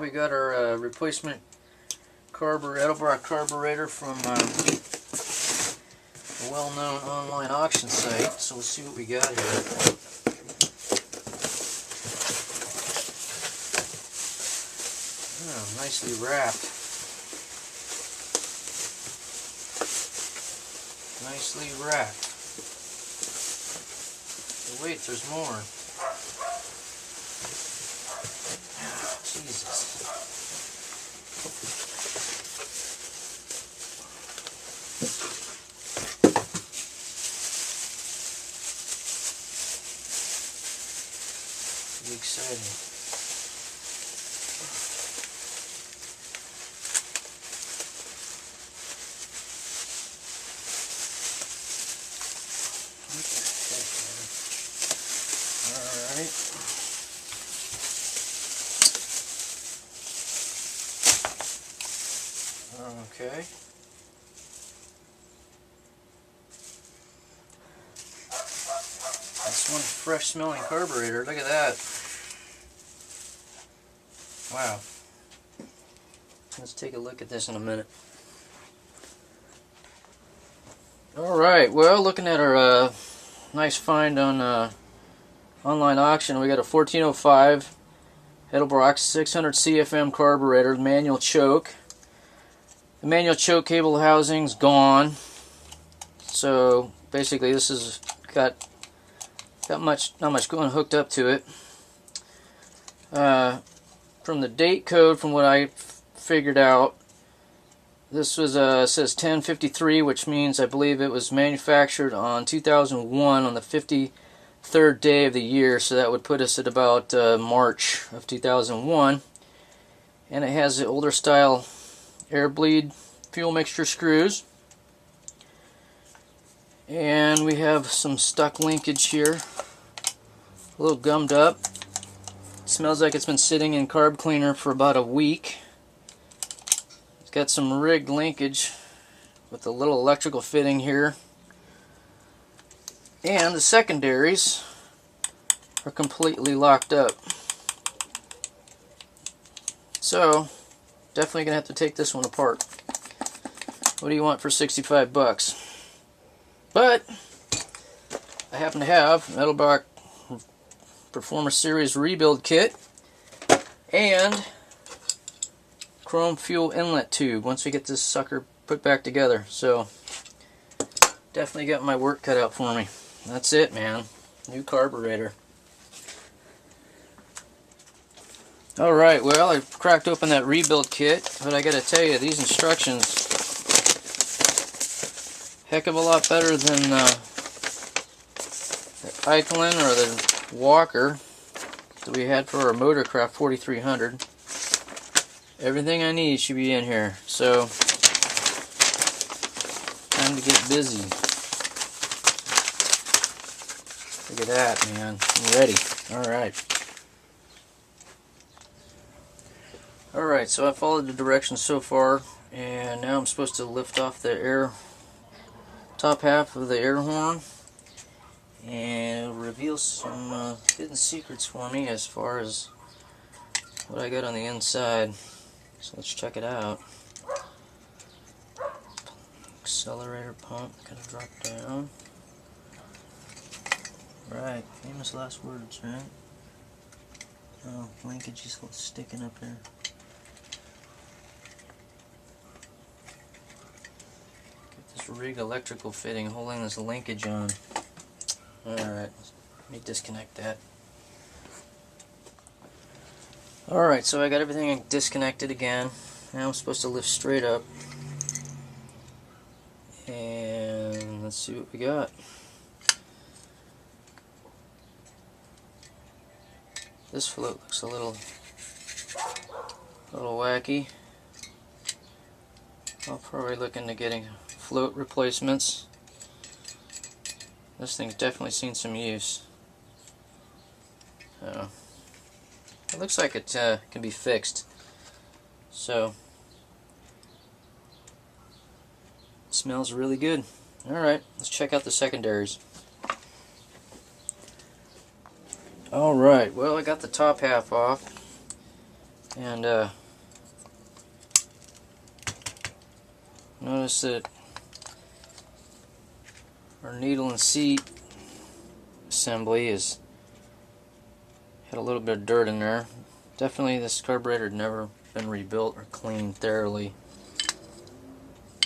we got our replacement Edelbrock carburetor from a well-known online auction site. So let's see what we got here. Oh, nicely wrapped. Nicely wrapped. But wait, there's more. Jesus. Pretty exciting. What the heck, man? Alright. Okay. That's one fresh smelling carburetor. Look at that. Wow. Let's take a look at this in a minute. Alright, well, looking at our nice find on online auction, we got a 1405 Edelbrock 600 CFM carburetor, manual choke. The manual choke cable housing's gone, so basically this has got not much going hooked up to it. From the date code, from what I figured out, this was says 1053, which means I believe it was manufactured on 2001 on the 53rd day of the year, so that would put us at about March of 2001. And it has the older style air bleed fuel mixture screws, and we have some stuck linkage here, a little gummed up. It smells like it's been sitting in carb cleaner for about a week. It's got some rigged linkage with a little electrical fitting here, and the secondaries are completely locked up. So definitely gonna have to take this one apart. What do you want for 65 bucks? But I happen to have an Edelbrock Performance Series rebuild kit and chrome fuel inlet tube once we get this sucker put back together. So definitely got my work cut out for me. That's it, man. New carburetor. Alright, well, I cracked open that rebuild kit, but I gotta tell you, these instructions, heck of a lot better than the Eichlin or the Walker that we had for our Motorcraft 4300. Everything I need should be in here, so time to get busy. Look at that, man. I'm ready. Alright. Alright, so I followed the directions so far, and now I'm supposed to lift off the top half of the air horn, and it'll reveal some hidden secrets for me as far as what I got on the inside. So let's check it out. Accelerator pump, gotta drop down. Right, famous last words, right? Oh, linkage is sticking up there. This rig electrical fitting holding this linkage on. Alright, let me disconnect that. Alright, so I got everything disconnected again. Now I'm supposed to lift straight up. And let's see what we got. This float looks a little wacky. I'll probably look into getting float replacements. This thing's definitely seen some use. It looks like it can be fixed. So, it smells really good. Alright, let's check out the secondaries. Alright, well, I got the top half off. And notice that our needle and seat assembly is had a little bit of dirt in there. Definitely this carburetor had never been rebuilt or cleaned thoroughly.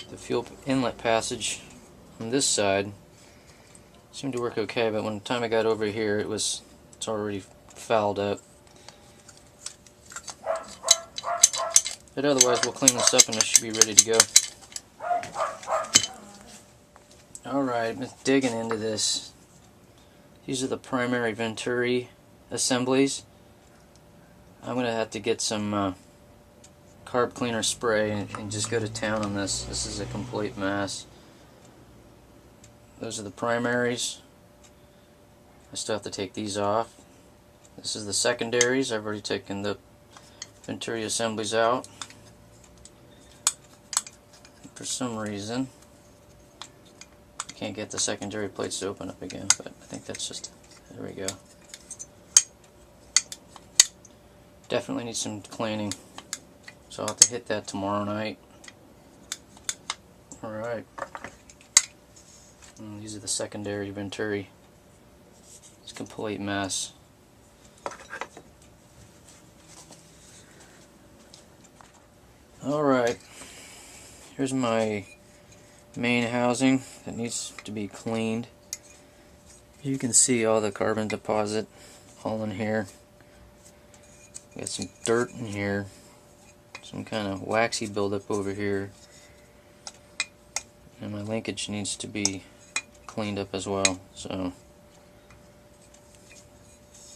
The fuel inlet passage on this side seemed to work okay, but when the time I got over here it's already fouled up. But otherwise we'll clean this up and it should be ready to go. Alright, I've been digging into this. These are the primary Venturi assemblies. I'm going to have to get some carb cleaner spray and just go to town on this. This is a complete mess. Those are the primaries. I still have to take these off. This is the secondaries. I've already taken the Venturi assemblies out. For some reason I can't get the secondary plates to open up again, but I think that's just, there we go. Definitely need some cleaning, so I'll have to hit that tomorrow night. Alright. These are the secondary Venturi. It's a complete mess. Alright. Here's my main housing that needs to be cleaned. You can see all the carbon deposit all in here. Got some dirt in here, some kind of waxy buildup over here, and my linkage needs to be cleaned up as well. So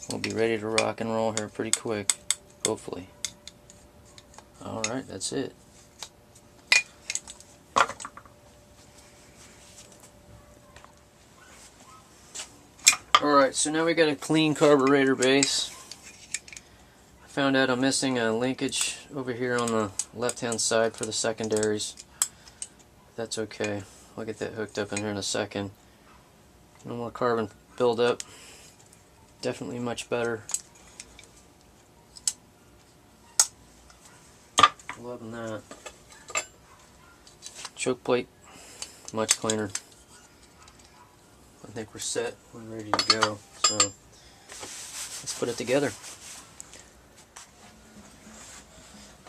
we'll be ready to rock and roll here pretty quick, hopefully. Alright, that's it. Alright, so now we got a clean carburetor base. Found out I'm missing a linkage over here on the left hand side for the secondaries. That's okay. I'll get that hooked up in here in a second. No more carbon buildup. Definitely much better. Loving that. Choke plate, much cleaner. I think we're set. We're ready to go. So let's put it together.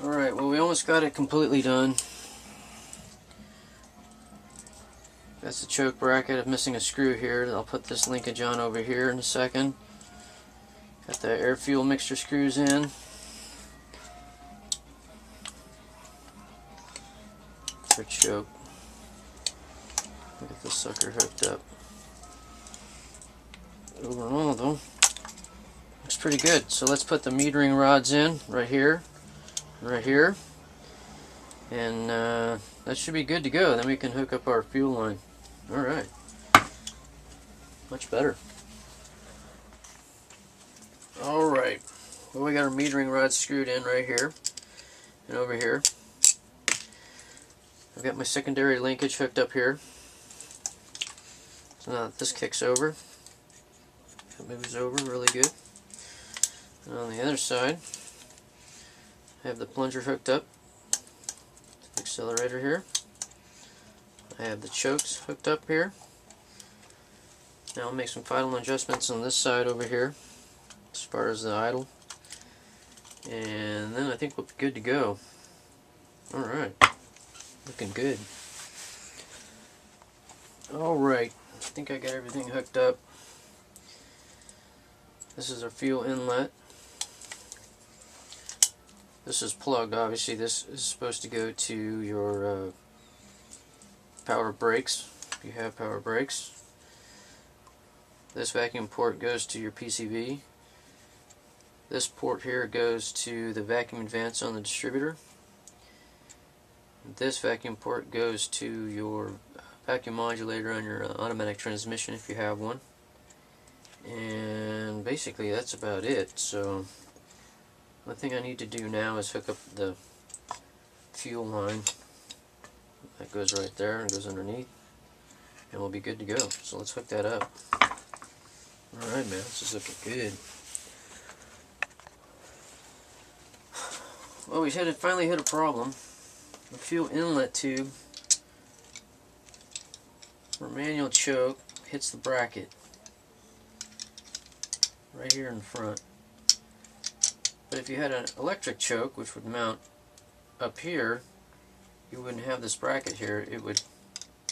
Alright, well, we almost got it completely done. That's the choke bracket. I'm missing a screw here. I'll put this linkage on over here in a second. Got the air fuel mixture screws in. For choke. Get this sucker hooked up. Overall, though, looks pretty good. So let's put the metering rods in right here. Right here, and that should be good to go. Then we can hook up our fuel line. Alright, much better. Alright, well, we got our metering rods screwed in right here and over here. I've got my secondary linkage hooked up here. So now that this kicks over, it moves over really good. And on the other side, I have the plunger hooked up to the accelerator here. I have the chokes hooked up here. Now I'll make some final adjustments on this side over here as far as the idle. And then I think we'll be good to go. Alright, looking good. Alright, I think I got everything hooked up. This is our fuel inlet. This is plugged, obviously. This is supposed to go to your power brakes, if you have power brakes. This vacuum port goes to your PCV. This port here goes to the vacuum advance on the distributor. This vacuum port goes to your vacuum modulator on your automatic transmission if you have one. And basically that's about it. So one thing I need to do now is hook up the fuel line. That goes right there and goes underneath, and we'll be good to go. So let's hook that up. Alright, man, this is looking good. Well, we finally hit a problem. The fuel inlet tube for manual choke hits the bracket right here in front. But if you had an electric choke, which would mount up here, you wouldn't have this bracket here. It would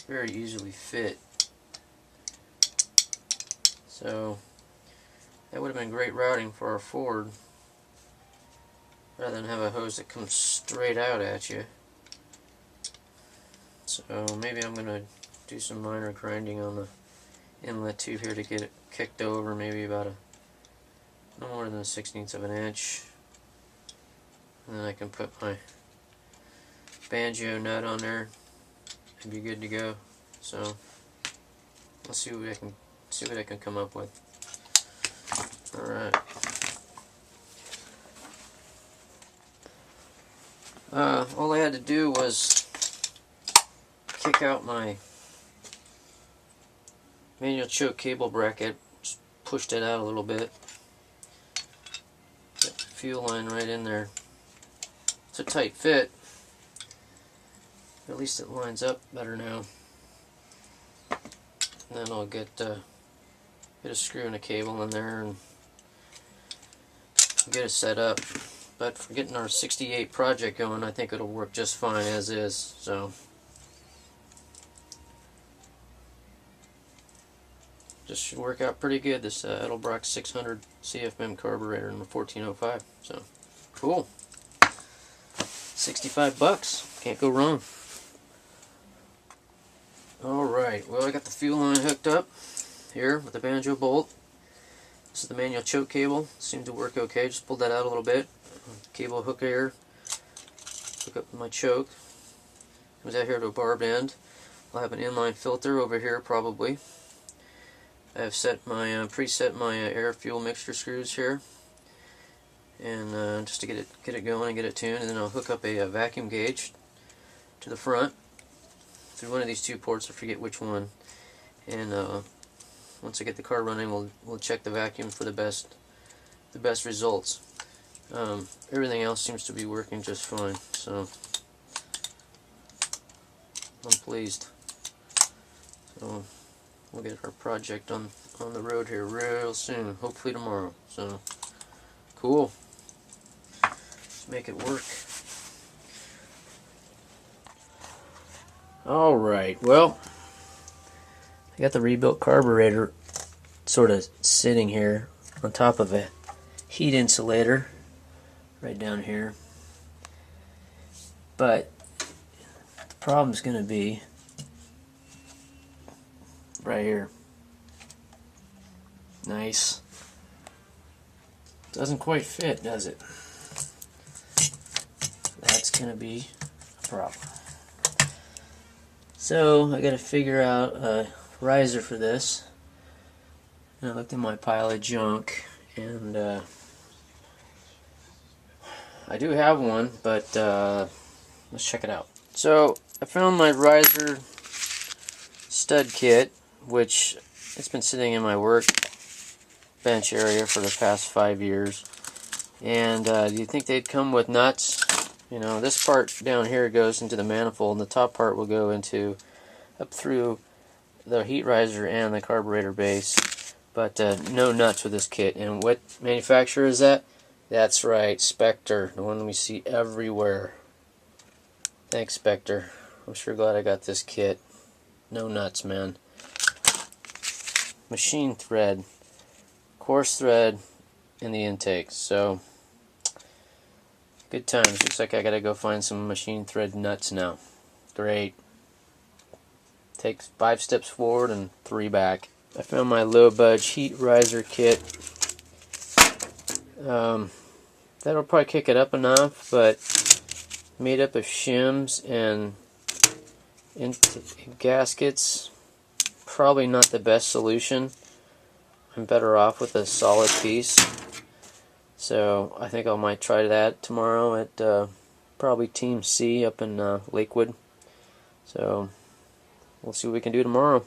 very easily fit. So that would have been great routing for our Ford, rather than have a hose that comes straight out at you. So maybe I'm going to do some minor grinding on the inlet tube here to get it kicked over, maybe about no more than 1/16 of an inch. And then I can put my banjo nut on there and be good to go. So let's see what I can come up with. All right. All I had to do was kick out my manual choke cable bracket, just pushed it out a little bit. Got the fuel line right in there. It's a tight fit. At least it lines up better now. And then I'll get a screw and a cable in there and get it set up. But for getting our 68 project going, I think it'll work just fine as is. So just should work out pretty good. This Edelbrock 600 CFM carburetor in the 1405. So cool. 65 bucks. Can't go wrong. Alright, well, I got the fuel line hooked up here with the banjo bolt. This is the manual choke cable. Seemed to work okay. Just pulled that out a little bit. Cable hook here. Hook up my choke. Comes out here to a barbed end. I'll have an inline filter over here probably. I have set my preset my air fuel mixture screws here, and just to get it going and get it tuned, and then I'll hook up a vacuum gauge to the front through one of these two ports. I forget which one. And once I get the car running, we'll check the vacuum for the best results. Everything else seems to be working just fine, so I'm pleased. So we'll get our project on the road here real soon, hopefully tomorrow. So cool. Let's make it work. Alright, well, I got the rebuilt carburetor sort of sitting here on top of a heat insulator right down here. But the problem's going to be right here. Nice. Doesn't quite fit, does it? That's going to be a problem. So I got to figure out a riser for this. And I looked in my pile of junk, and I do have one, but let's check it out. So I found my riser stud kit, which it's been sitting in my work bench area for the past 5 years. And do you think they'd come with nuts? You know, this part down here goes into the manifold, and the top part will go into up through the heat riser and the carburetor base. But no nuts with this kit. And what manufacturer is that? That's right, Spectre, the one we see everywhere. Thanks, Spectre. I'm sure glad I got this kit. No nuts, man. Machine thread, coarse thread in the intake. So good times. Looks like I gotta go find some machine thread nuts now. Great. Takes 5 steps forward and 3 back. I found my low budge heat riser kit. That'll probably kick it up enough, but made up of shims and gaskets. Probably not the best solution. I'm better off with a solid piece. So I think I might try that tomorrow at probably Team C up in Lakewood. So we'll see what we can do tomorrow.